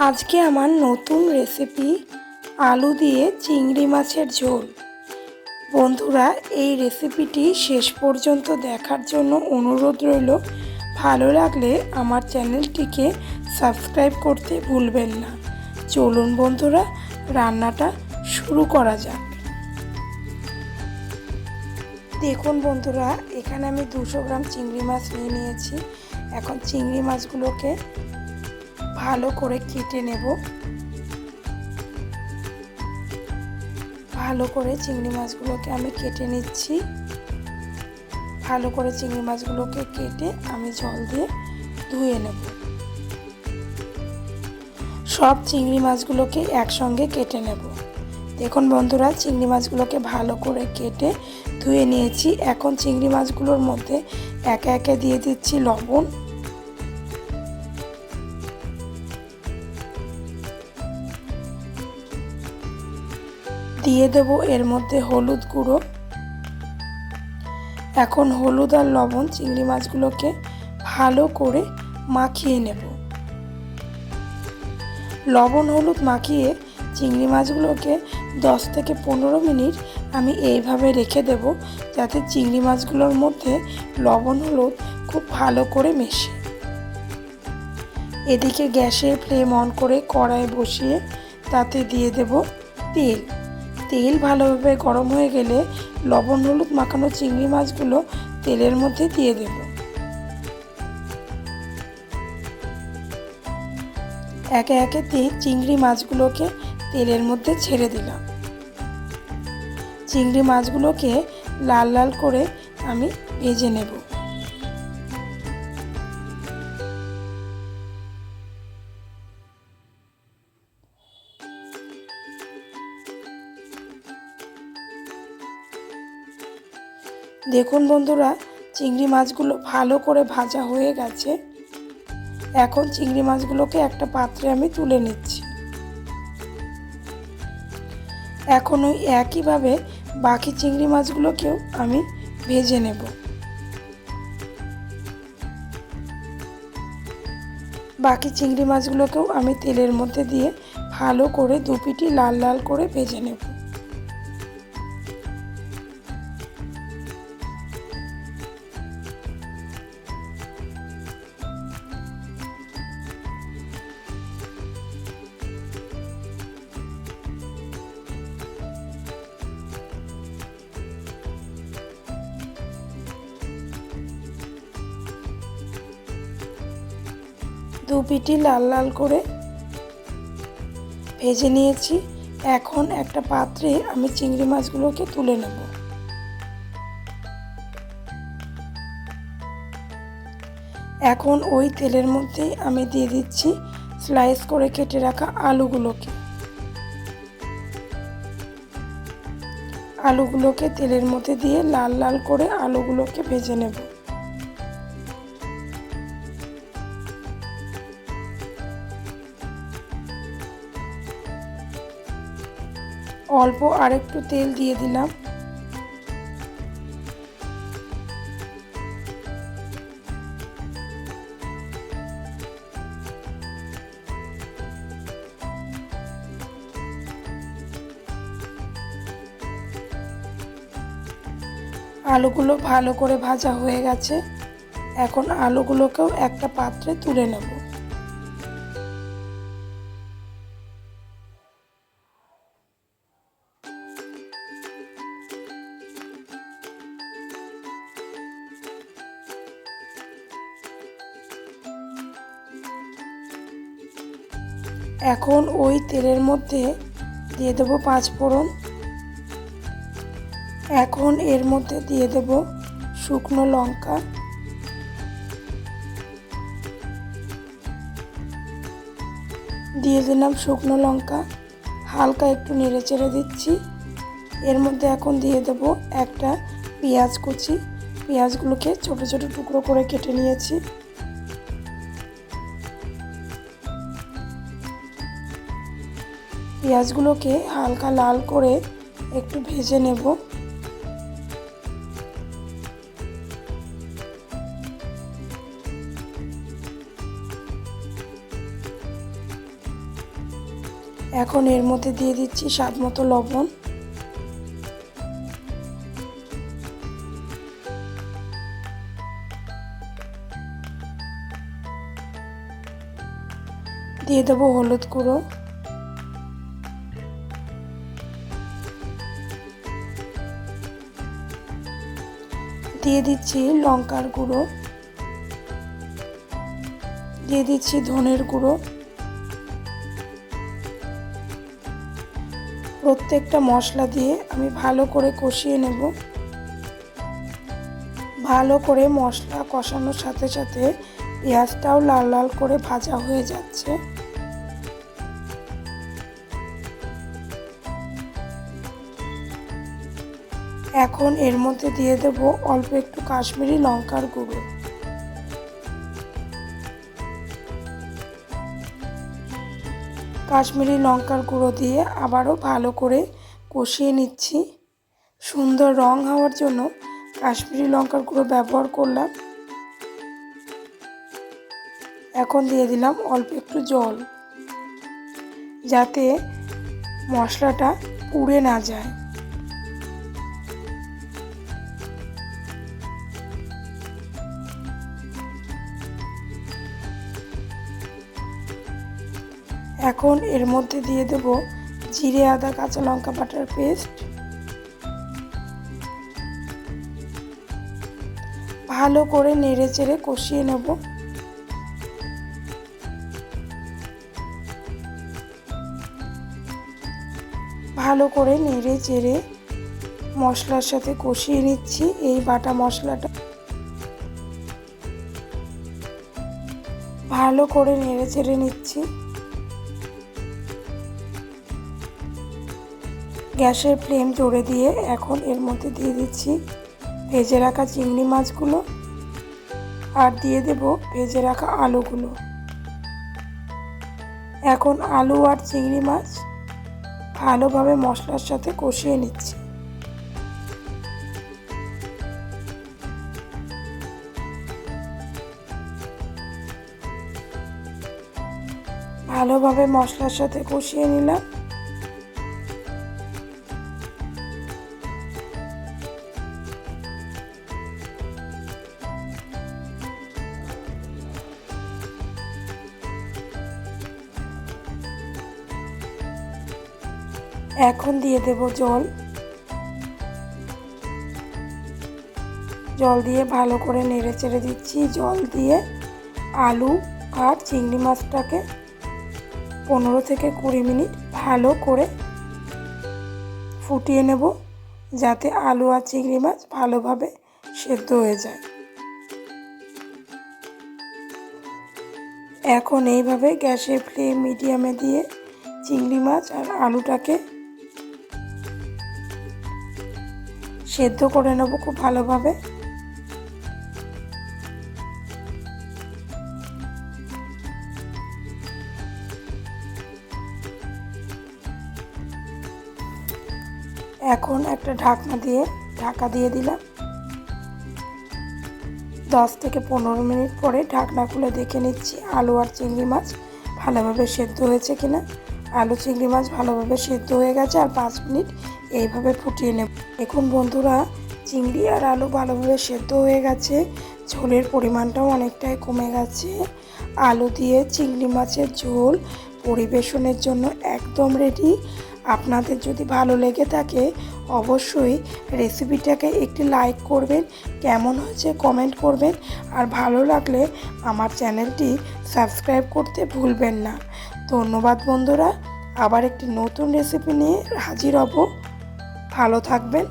আজকে আমার নতুন রেসিপি আলু দিয়ে চিংড়ি মাছের ঝোল। বন্ধুরা, এই রেসিপিটি শেষ পর্যন্ত দেখার জন্য অনুরোধ রইল। ভালো লাগলে আমার চ্যানেলটিকে সাবস্ক্রাইব করতে ভুলবেন না। চলুন বন্ধুরা, রান্নাটা শুরু করা যাক। দেখুন বন্ধুরা, এখানে আমি 200 গ্রাম চিংড়ি মাছ নিয়ে নিয়েছি। এখন চিংড়ি মাছগুলোকে ভালো করে কেটে নেব। ভালো করে চিংড়ি মাছগুলোকে আমি কেটে নিচ্ছি। ভালো করে চিংড়ি মাছগুলোকে কেটে আমি জল দিয়ে ধুয়ে নেব। সব চিংড়ি মাছগুলোকে একসঙ্গে কেটে নেব। দেখুন বন্ধুরা, চিংড়ি মাছগুলোকে ভালো করে কেটে ধুয়ে নিয়েছি। এখন চিংড়ি মাছগুলোর মধ্যে একে একে দিয়ে দিচ্ছি লবণ, দিয়ে দেব এর মধ্যে হলুদ গুঁড়ো। এখন হলুদ আর লবণ চিংড়ি মাছগুলোকে ভালো করে মাখিয়ে নেব। লবণ হলুদ মাখিয়ে চিংড়ি মাছগুলোকে 10 থেকে 15 মিনিট আমি এইভাবে রেখে দেব, যাতে চিংড়ি মাছগুলোর মধ্যে লবণ হলুদ খুব ভালো করে মেশে। এদিকে গ্যাসের ফ্লেম অন করে কড়াই বসিয়ে তাতে দিয়ে দেব তেল। তেল ভালোভাবে গরম হয়ে গেলে লবণ হলুদ মাখানো চিংড়ি মাছগুলো তেলের মধ্যে দিয়ে দেব। একে একে চিংড়ি মাছগুলোকে তেলের মধ্যে ছেড়ে দিলাম। চিংড়ি মাছগুলোকে লাল লাল করে আমি ভেজে নেব। দেখুন বন্ধুরা, চিংড়ি মাছগুলো ভালো করে ভাজা হয়ে গেছে। এখন চিংড়ি মাছগুলোকে একটা পাত্রে আমি তুলে নিচ্ছি। এখন ওই একইভাবে বাকি চিংড়ি মাছগুলোকেও আমি ভেজে নেব। বাকি চিংড়ি মাছগুলোকেও আমি তেলের মধ্যে দিয়ে ভালো করে দুপিটি লাল লাল করে ভেজে নেব। দু পিটি লাল লাল করে ভেজে নিয়েছি। এখন একটা পাত্রে আমি চিংড়ি মাছগুলোকে তুলে নেব। এখন ওই তেলের মধ্যেই আমি দিয়ে দিচ্ছি স্লাইস করে কেটে রাখা আলুগুলোকে। আলুগুলোকে তেলের মধ্যে দিয়ে লাল লাল করে আলুগুলোকে ভেজে নেব। অল্প আরেকটু তেল দিয়ে দিলাম। আলুগুলো ভালো করে ভাজা হয়ে গেছে। এখন আলুগুলোকেও একটা পাত্রে তুলে নেব। এখন ওই তেলের মধ্যে দিয়ে দেব 5 ফোড়ন। এখন এর মধ্যে দিয়ে দেব শুকনো লঙ্কা, দিয়ে দিলাম শুকনো লঙ্কা। হালকা একটু নেড়ে চেড়ে দিচ্ছি। এর মধ্যে এখন দিয়ে দেব একটা পেঁয়াজ কুচি। পেঁয়াজগুলোকে ছোট ছোট টুকরো করে কেটে নিয়েছি। পেঁয়াজগুলোকে হালকা লাল করে একটু ভেজে নেব। এখন এর মধ্যে দিয়ে দিচ্ছি স্বাদ মতো লবণ, দিয়ে দেবো হলুদ গুঁড়ো, দিয়ে দিচ্ছি লঙ্কার গুঁড়ো, দিয়ে দিচ্ছি ধনের গুঁড়ো। প্রত্যেকটা মশলা দিয়ে আমি ভালো করে কষিয়ে নেব। ভালো করে মশলা কষানোর সাথে সাথে পেঁয়াজটাও লাল লাল করে ভাজা হয়ে যাচ্ছে। এখন এর মধ্যে দিয়ে দেব অল্প একটু কাশ্মীরি লঙ্কার গুঁড়ো। কাশ্মীরি লঙ্কার গুঁড়ো দিয়ে আবারও ভালো করে কষিয়ে নিচ্ছি। সুন্দর রং হওয়ার জন্য কাশ্মীরি লঙ্কার গুঁড়ো ব্যবহার করলাম। এখন দিয়ে দিলাম অল্প একটু জল, যাতে মশলাটা পুড়ে না যায়। এখন এর মধ্যে দিয়ে দেব জিরে আদা কাঁচা লঙ্কা বাটার পেস্ট। ভালো করে নেড়ে চেড়ে কষিয়ে নেব। ভালো করে নেড়ে চেড়ে মশলার সাথে কষিয়ে নিচ্ছি এই বাটা মশলাটা। ভালো করে নেড়ে চেড়ে নিচ্ছি। গ্যাসের ফ্লেম জোরে দিয়ে এখন এর মধ্যে দিয়ে দিচ্ছি ভেজে রাখা চিংড়ি মাছগুলো, আর দিয়ে দেব ভেজে রাখা আলুগুলো। এখন আলু আর চিংড়ি মাছ ভালোভাবে মশলার সাথে কষিয়ে নিচ্ছি। ভালোভাবে মশলার সাথে কষিয়ে নিলাম। এখন দিয়ে দেব জল। জল দিয়ে ভালো করে নেড়ে চেড়ে দিচ্ছি। জল দিয়ে আলু আর চিংড়ি মাছটাকে 15 থেকে 20 মিনিট ভালো করে ফুটিয়ে নেব, যাতে আলু আর চিংড়ি মাছ ভালোভাবে সেদ্ধ হয়ে যায়। এখন এইভাবে গ্যাসের ফ্লেম মিডিয়ামে দিয়ে চিংড়ি মাছ আর আলুটাকে সেদ্ধ করে নেব খুব ভালোভাবে। এখন একটা ঢাকা দিয়ে দিলাম। 10 থেকে 15 মিনিট পরে ঢাকনা খুলে দেখে নিচ্ছি আলু আর চিংড়ি মাছ ভালোভাবে সেদ্ধ হয়েছে কিনা। আলু চিংড়ি মাছ ভালোভাবে সেদ্ধ হয়ে গেছে, আর 5 মিনিট এইভাবে ফুটিয়ে নেব। দেখুন বন্ধুরা, চিংড়ি আর আলু ভালোভাবে সেদ্ধ হয়ে গেছে, ঝোলের পরিমাণটাও অনেকটাই কমে গেছে। আলু দিয়ে চিংড়ি মাছের ঝোল পরিবেশনের জন্য একদম রেডি। আপনাদের যদি ভালো লেগে থাকে অবশ্যই রেসিপিটাকে একটি লাইক করবেন, কেমন হয়েছে কমেন্ট করবেন, আর ভালো লাগলে আমার চ্যানেলটি সাবস্ক্রাইব করতে ভুলবেন না। ধন্যবাদ বন্ধুরা, আবার একটি নতুন রেসিপি নিয়ে হাজির হব। ভালো থাকবেন।